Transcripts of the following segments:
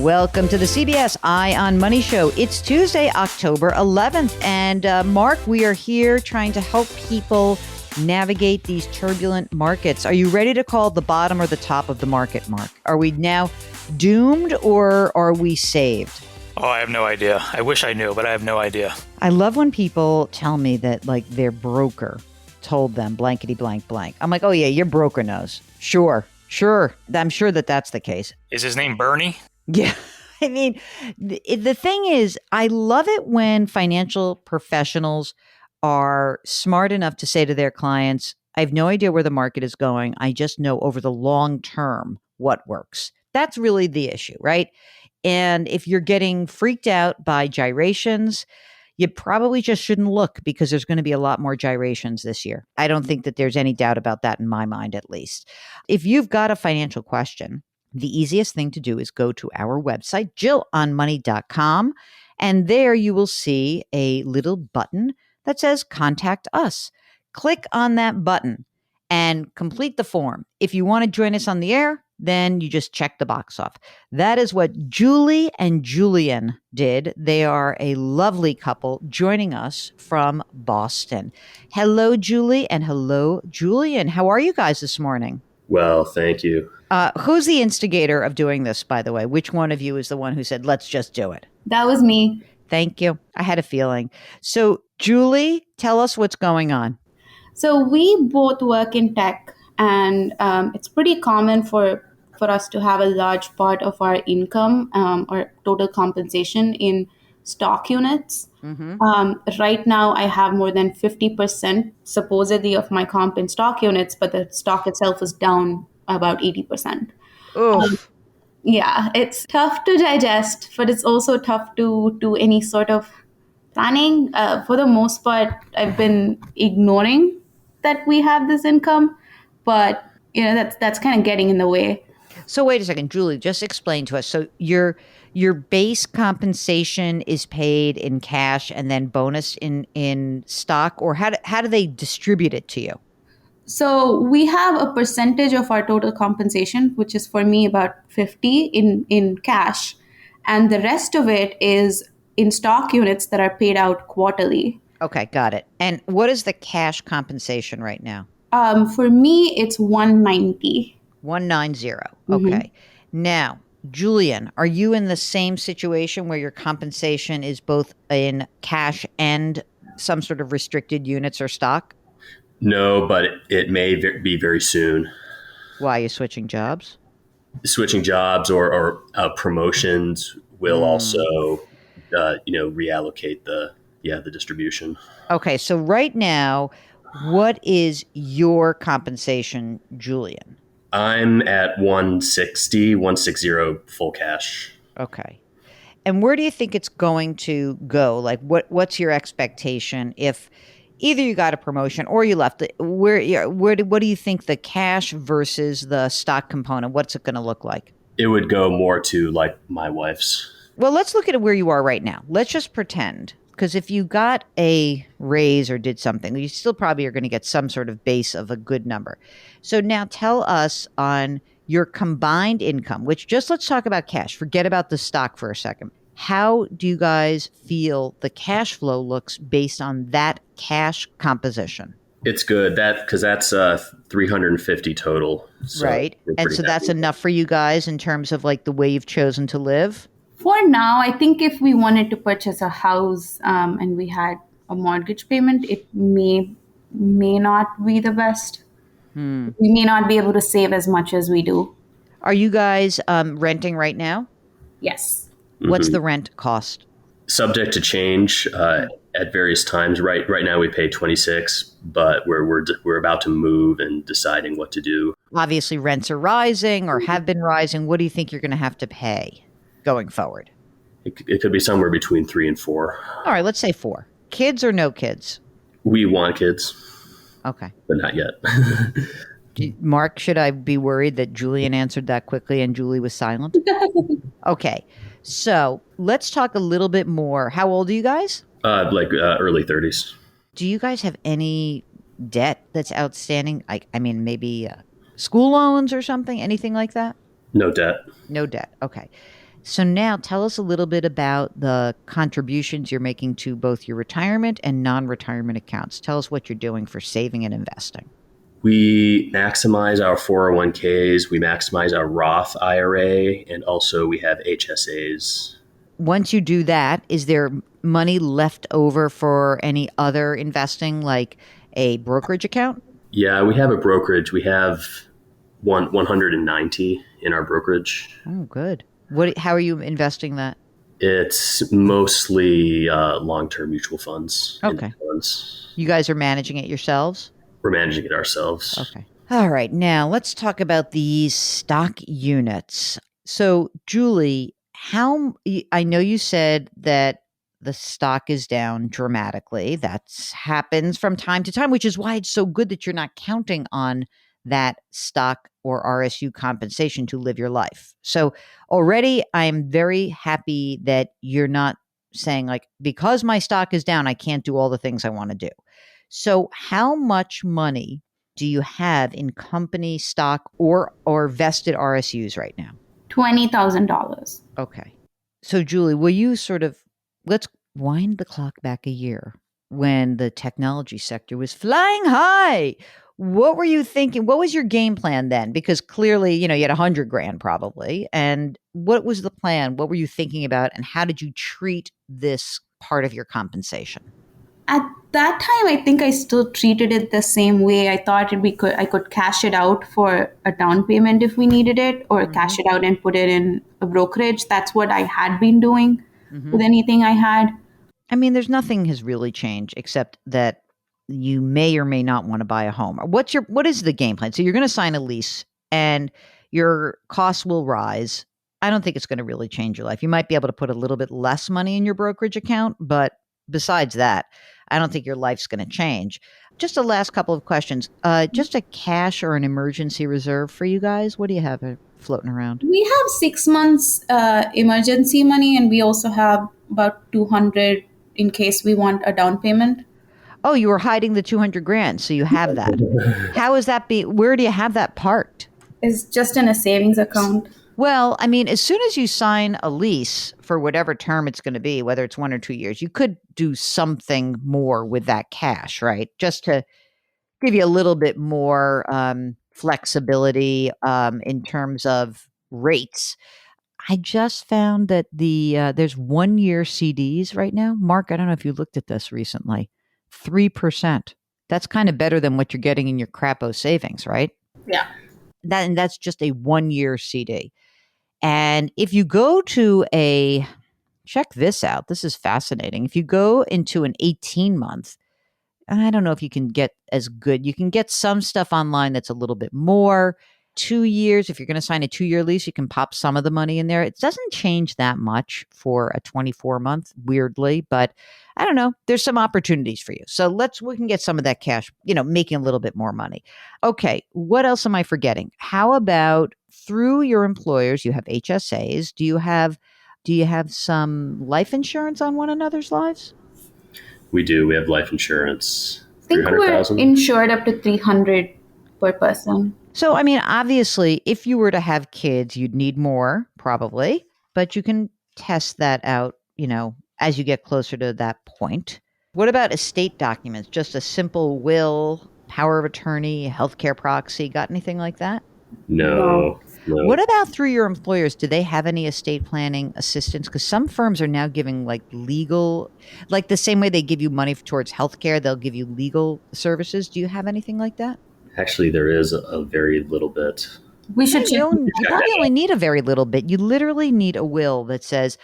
Welcome to the CBS Eye on Money Show. It's Tuesday, October 11th. And Mark, we are here trying to help people navigate these turbulent markets. Are you ready to call the bottom or the top of the market, Mark? Are we now doomed or are we saved? Oh, I have no idea. I wish I knew, but I have no idea. I love when people tell me that like their broker told them blankety blank blank. I'm like, oh yeah, your broker knows. Sure. I'm sure that that's the case. Is his name Bernie? Yeah. I mean, the thing is, I love it when financial professionals are smart enough to say to their clients, I have no idea where the market is going. I just know over the long term what works. That's really the issue, right? And if you're getting freaked out by gyrations, you probably just shouldn't look because there's going to be a lot more gyrations this year. I don't think that there's any doubt about that in my mind, at least. If you've got a financial question, the easiest thing to do is go to our website, jillonmoney.com, and there you will see a little button that says Contact Us. Click on that button and complete the form. If you want to join us on the air, then you just check the box off. That is what Julie and Julian did. They are a lovely couple joining us from Boston. Hello, Julie, and hello, Julian. How are you guys this morning? Well, thank you. Who's the instigator of doing this, by the way? Which one of you is the one who said, let's just do it? That was me. Thank you. I had a feeling. So, Julie, tell us what's going on. So we both work in tech, and it's pretty common for us to have a large part of our income or total compensation in stock units. Right now, I have more than 50% supposedly of my comp in stock units, but the stock itself is down about 80%. Yeah, it's tough to digest, but it's also tough to do any sort of planning. For the most part, I've been ignoring that we have this income, but that's kind of getting in the way. So wait a second, Julie, just explain to us. So your base compensation is paid in cash and then bonus in stock, or how do they distribute it to you? So we have a percentage of our total compensation, which is for me about 50 in cash, and the rest of it is in stock units that are paid out quarterly. Okay, got it. And what is the cash compensation right now? For me, it's 190. 190. Okay. Now, Julian, are you in the same situation where your compensation is both in cash and some sort of restricted units or stock? No, but it may be very soon. Why, are you switching jobs? Switching jobs or promotions will also, reallocate the distribution. Okay, so right now, what is your compensation, Julian? I'm at 160 full cash. Okay. And where do you think it's going to go? Like, what's your expectation if either you got a promotion or you left? What do you think the cash versus the stock component, what's it going to look like? It would go more to like my wife's. Well, let's look at where you are right now. Let's just pretend. Because if you got a raise or did something, you still probably are going to get some sort of base of a good number. So now tell us on your combined income, which just let's talk about cash. Forget about the stock for a second. How do you guys feel the cash flow looks based on that cash composition? It's good because that's 350 total. So right. And so that's enough for you guys in terms of like the way you've chosen to live? For now, I think if we wanted to purchase a house and we had a mortgage payment, it may not be the best. We may not be able to save as much as we do. Are you guys renting right now? Yes. What's the rent cost? Subject to change at various times. Right now we pay 26, but we're about to move and deciding what to do. Obviously, rents are rising or have been rising. What do you think you're going to have to pay going forward? It could be somewhere between 3 and 4. All right, let's say 4. Kids or no kids? We want kids. Okay. But not yet. Mark, should I be worried that Julian answered that quickly and Julie was silent? Okay. So let's talk a little bit more. How old are you guys? Early 30s. Do you guys have any debt that's outstanding? I mean, maybe school loans or something, anything like that? No debt. No debt. Okay. So now tell us a little bit about the contributions you're making to both your retirement and non-retirement accounts. Tell us what you're doing for saving and investing. We maximize our 401ks, we maximize our Roth IRA, and also we have HSAs. Once you do that, is there money left over for any other investing, like a brokerage account? Yeah, we have a brokerage. We have 190 in our brokerage. Oh, good. How are you investing that? It's mostly long-term mutual funds. Okay. Funds. You guys are managing it yourselves? We're managing it ourselves. Okay. All right. Now let's talk about these stock units. So, Julie, I know you said that the stock is down dramatically. That happens from time to time, which is why it's so good that you're not counting on that stock or RSU compensation to live your life. So already I'm very happy that you're not saying like, because my stock is down, I can't do all the things I want to do. So how much money do you have in company stock or vested RSUs right now? $20,000. Okay. So Julie, will you let's wind the clock back a year when the technology sector was flying high. What were you thinking? What was your game plan then? Because clearly, you had 100 grand probably. And what was the plan? What were you thinking about? And how did you treat this part of your compensation? At that time, I think I still treated it the same way. I thought I could cash it out for a down payment if we needed it, or cash it out and put it in a brokerage. That's what I had been doing with anything I had. I mean, there's nothing has really changed except that you may or may not want to buy a home. What is the game plan? So you're going to sign a lease and your costs will rise. I don't think it's going to really change your life. You might be able to put a little bit less money in your brokerage account, but besides that, I don't think your life's going to change. Just a last couple of questions. Just a cash or an emergency reserve for you guys. What do you have floating around? We have 6 months emergency money, and we also have about 200 in case we want a down payment. Oh, you were hiding the 200 grand, so you have that. How is that where do you have that parked? It's just in a savings account. Well, I mean, as soon as you sign a lease for whatever term it's going to be, whether it's 1 or 2 years, you could do something more with that cash, right? Just to give you a little bit more flexibility in terms of rates. I just found that there's 1-year CDs right now. Mark, I don't know if you looked at this recently. 3%. That's kind of better than what you're getting in your crapo savings, right? Yeah. That's just a 1-year CD. And if you go to check this out, this is fascinating. If you go into an 18-month, I don't know if you can get as good. You can get some stuff online that's a little bit more. 2 years, if you're going to sign a 2-year lease, you can pop some of the money in there. It doesn't change that much for a 24-month, weirdly, but I don't know. There's some opportunities for you. So we can get some of that cash, making a little bit more money. Okay, what else am I forgetting? How about through your employers, you have HSAs. Do you have some life insurance on one another's lives? We do. We have life insurance. I think we're insured up to 300 per person. So, I mean, obviously, if you were to have kids, you'd need more, probably, but you can test that out, as you get closer to that point. What about estate documents? Just a simple will, power of attorney, healthcare proxy, got anything like that? No. What about through your employers? Do they have any estate planning assistance? Because some firms are now giving legal, like the same way they give you money towards healthcare, they'll give you legal services. Do you have anything like that? Actually, there is a very little bit. We should. You probably only need a very little bit. You literally need a will that says,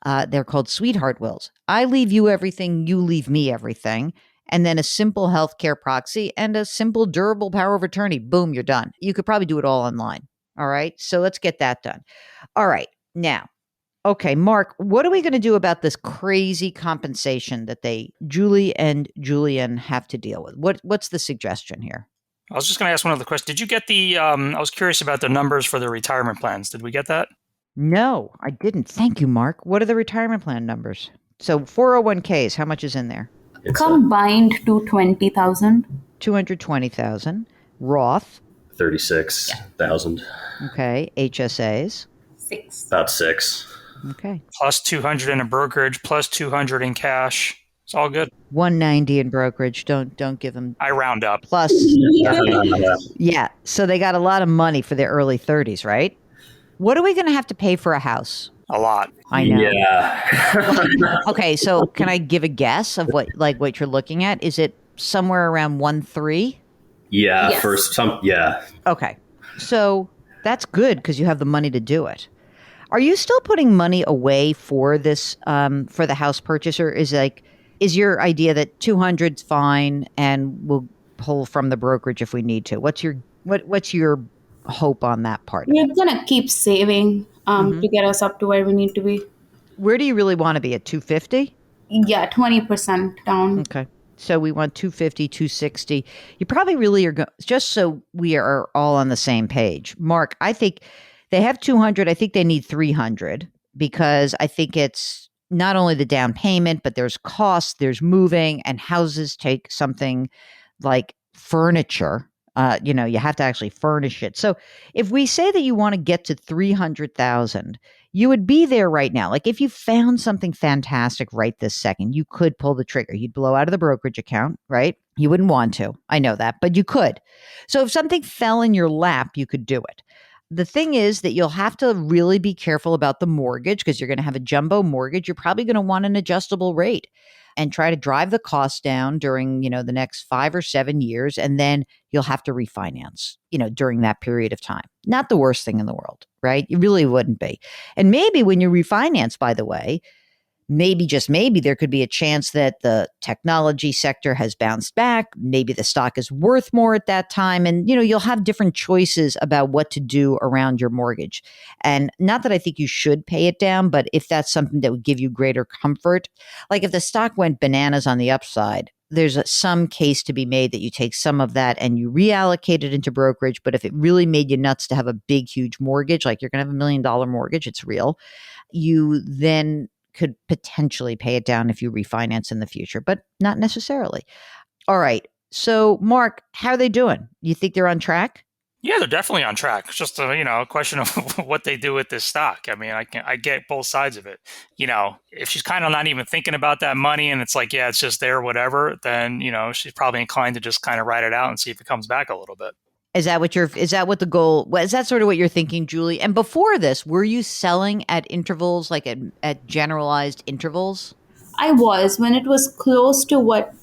they're called sweetheart wills. I leave you everything, you leave me everything. And then a simple healthcare proxy and a simple durable power of attorney. Boom, you're done. You could probably do it all online. All right. So let's get that done. All right. Now, okay, Mark, what are we going to do about this crazy compensation that Julie and Julian have to deal with? What's the suggestion here? I was just going to ask one other question. Did you get I was curious about the numbers for the retirement plans. Did we get that? No, I didn't. Thank you, Mark. What are the retirement plan numbers? So 401ks, how much is in there? Combined to 20,000. 220,000. Roth. 36,000. Okay. HSAs. 6. About 6. Okay. plus 200 in a brokerage, plus 200 in cash. It's all good. 190 in brokerage. Don't give them I round up. plus. Okay. Yeah. So they got a lot of money for their early 30s, right? What are we going to have to pay for a house? A lot. I know. Yeah. Okay, so can I give a guess of what you're looking at? Is it somewhere around 1.3? Yeah. Yes. For some, yeah. Okay. So that's good because you have the money to do it. Are you still putting money away for this for the house purchase, or is your idea that 200's fine and we'll pull from the brokerage if we need to? What's your hope on that part of it? We're gonna keep saving Mhm. to get us up to where we need to be. Where do you really want to be at 250? Yeah, 20% down. Okay. So we want 250, 260. You probably really are just so we are all on the same page. Mark, I think they have 200. I think they need 300 because I think it's not only the down payment, but there's costs, there's moving, and houses take something like furniture. You have to actually furnish it. So if we say that you want to get to 300,000, you would be there right now. Like if you found something fantastic right this second, you could pull the trigger. You'd blow out of the brokerage account, right? You wouldn't want to. I know that, but you could. So if something fell in your lap, you could do it. The thing is that you'll have to really be careful about the mortgage because you're going to have a jumbo mortgage. You're probably going to want an adjustable rate and try to drive the cost down during, the next 5 or 7 years. And then you'll have to refinance, during that period of time. Not the worst thing in the world, right? It really wouldn't be. And maybe when you refinance, by the way, maybe, just maybe, there could be a chance that the technology sector has bounced back. Maybe the stock is worth more at that time. And, you'll have different choices about what to do around your mortgage. And not that I think you should pay it down, but if that's something that would give you greater comfort, like if the stock went bananas on the upside, there's some case to be made that you take some of that and you reallocate it into brokerage. But if it really made you nuts to have a big, huge mortgage, like you're going to have $1 million mortgage, it's real, you then could potentially pay it down if you refinance in the future, but not necessarily. All right. So, Mark, how are they doing? You think they're on track? Yeah, they're definitely on track. It's just a question of what they do with this stock. I mean, I get both sides of it. If she's kind of not even thinking about that money and it's like, yeah, it's just there, whatever, then she's probably inclined to just kind of ride it out and see if it comes back a little bit. Is that what the goal, is that sort of what you're thinking, Julie? And before this, were you selling at intervals, like at generalized intervals? I was when it was close to what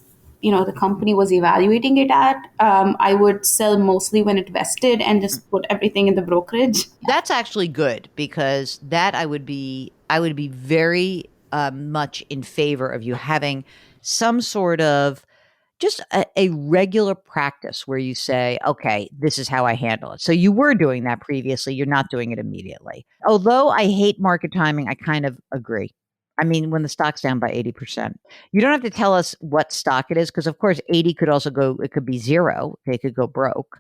the company was evaluating it at. I would sell mostly when it vested and just put everything in the brokerage. That's actually good because that I would be very much in favor of you having some sort of just a regular practice where you say, okay, this is how I handle it. So you were doing that previously. You're not doing it immediately. Although I hate market timing, I kind of agree. I mean, when the stock's down by 80%, you don't have to tell us what stock it is because, of course, 80 could also it could be zero. They could go broke,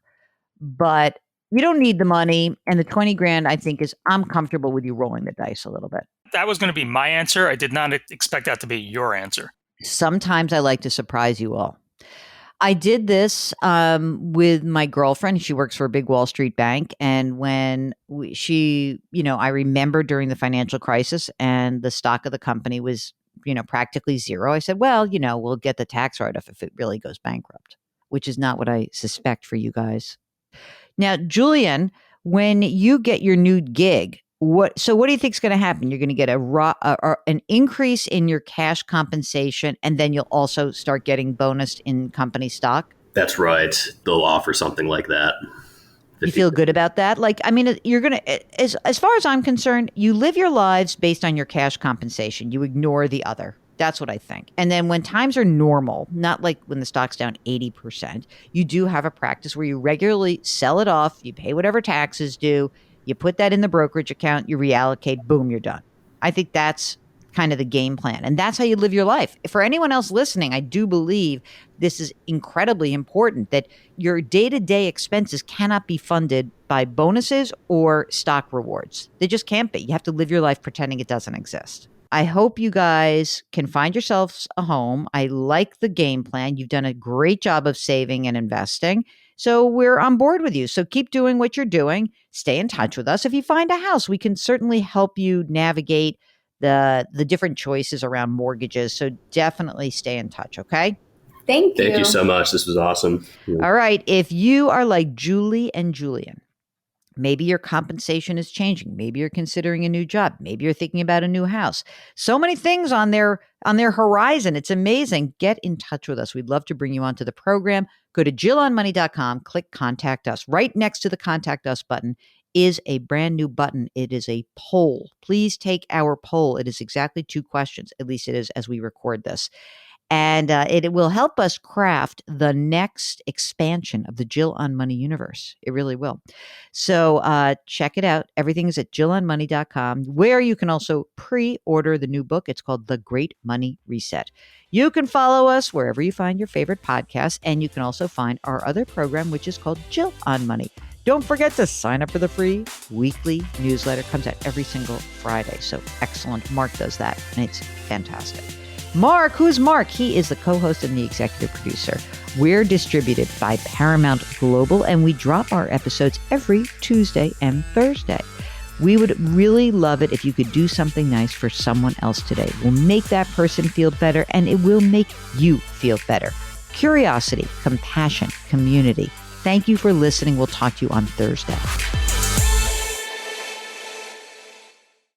but you don't need the money. And the 20 grand, I think, I'm comfortable with you rolling the dice a little bit. That was going to be my answer. I did not expect that to be your answer. Sometimes I like to surprise you all. I did this with my girlfriend. She works for a big Wall Street bank. And when I remember during the financial crisis and the stock of the company was, practically zero. I said, well, we'll get the tax write-off if it really goes bankrupt, which is not what I suspect for you guys. Now, Julian, when you get your new gig, what do you think is going to happen? You're going to get an increase in your cash compensation, and then you'll also start getting bonused in company stock? That's right. They'll offer something like that. You feel good about that? Like, I mean, you're going to, as far as I'm concerned, you live your lives based on your cash compensation. You ignore the other. That's what I think. And then when times are normal, not like when the stock's down 80%, you do have a practice where you regularly sell it off, you pay whatever taxes due, you put that in the brokerage account, you reallocate, boom, you're done. I think that's kind of the game plan. And that's how you live your life. For anyone else listening, I do believe this is incredibly important, that your day-to-day expenses cannot be funded by bonuses or stock rewards. They just can't be. You have to live your life pretending it doesn't exist. I hope you guys can find yourselves a home. I like the game plan. You've done a great job of saving and investing. So we're on board with you. So keep doing what you're doing. Stay in touch with us. If you find a house, we can certainly help you navigate the different choices around mortgages. So definitely stay in touch, okay? Thank you. Thank you so much. This was awesome. All right. If you are like Julie and Julian, maybe your compensation is changing. Maybe you're considering a new job. Maybe you're thinking about a new house. So many things on their horizon. It's amazing. Get in touch with us. We'd love to bring you onto the program. Go to jillonmoney.com, click contact us. Right next to the contact us button is a brand new button. It is a poll. Please take our poll. It is exactly 2 questions. At least it is as we record this. And it will help us craft the next expansion of the Jill on Money universe. It really will. So check it out. Everything is at jillonmoney.com, where you can also pre-order the new book. It's called The Great Money Reset. You can follow us wherever you find your favorite podcasts, and you can also find our other program, which is called Jill on Money. Don't forget to sign up for the free weekly newsletter. It comes out every single Friday. So excellent. Mark does that, and it's fantastic. Mark, who's Mark? He is the co-host and the executive producer. We're distributed by Paramount Global, and we drop our episodes every Tuesday and Thursday. We would really love it if you could do something nice for someone else today. We'll make that person feel better, and it will make you feel better. Curiosity, compassion, community. Thank you for listening. We'll talk to you on Thursday.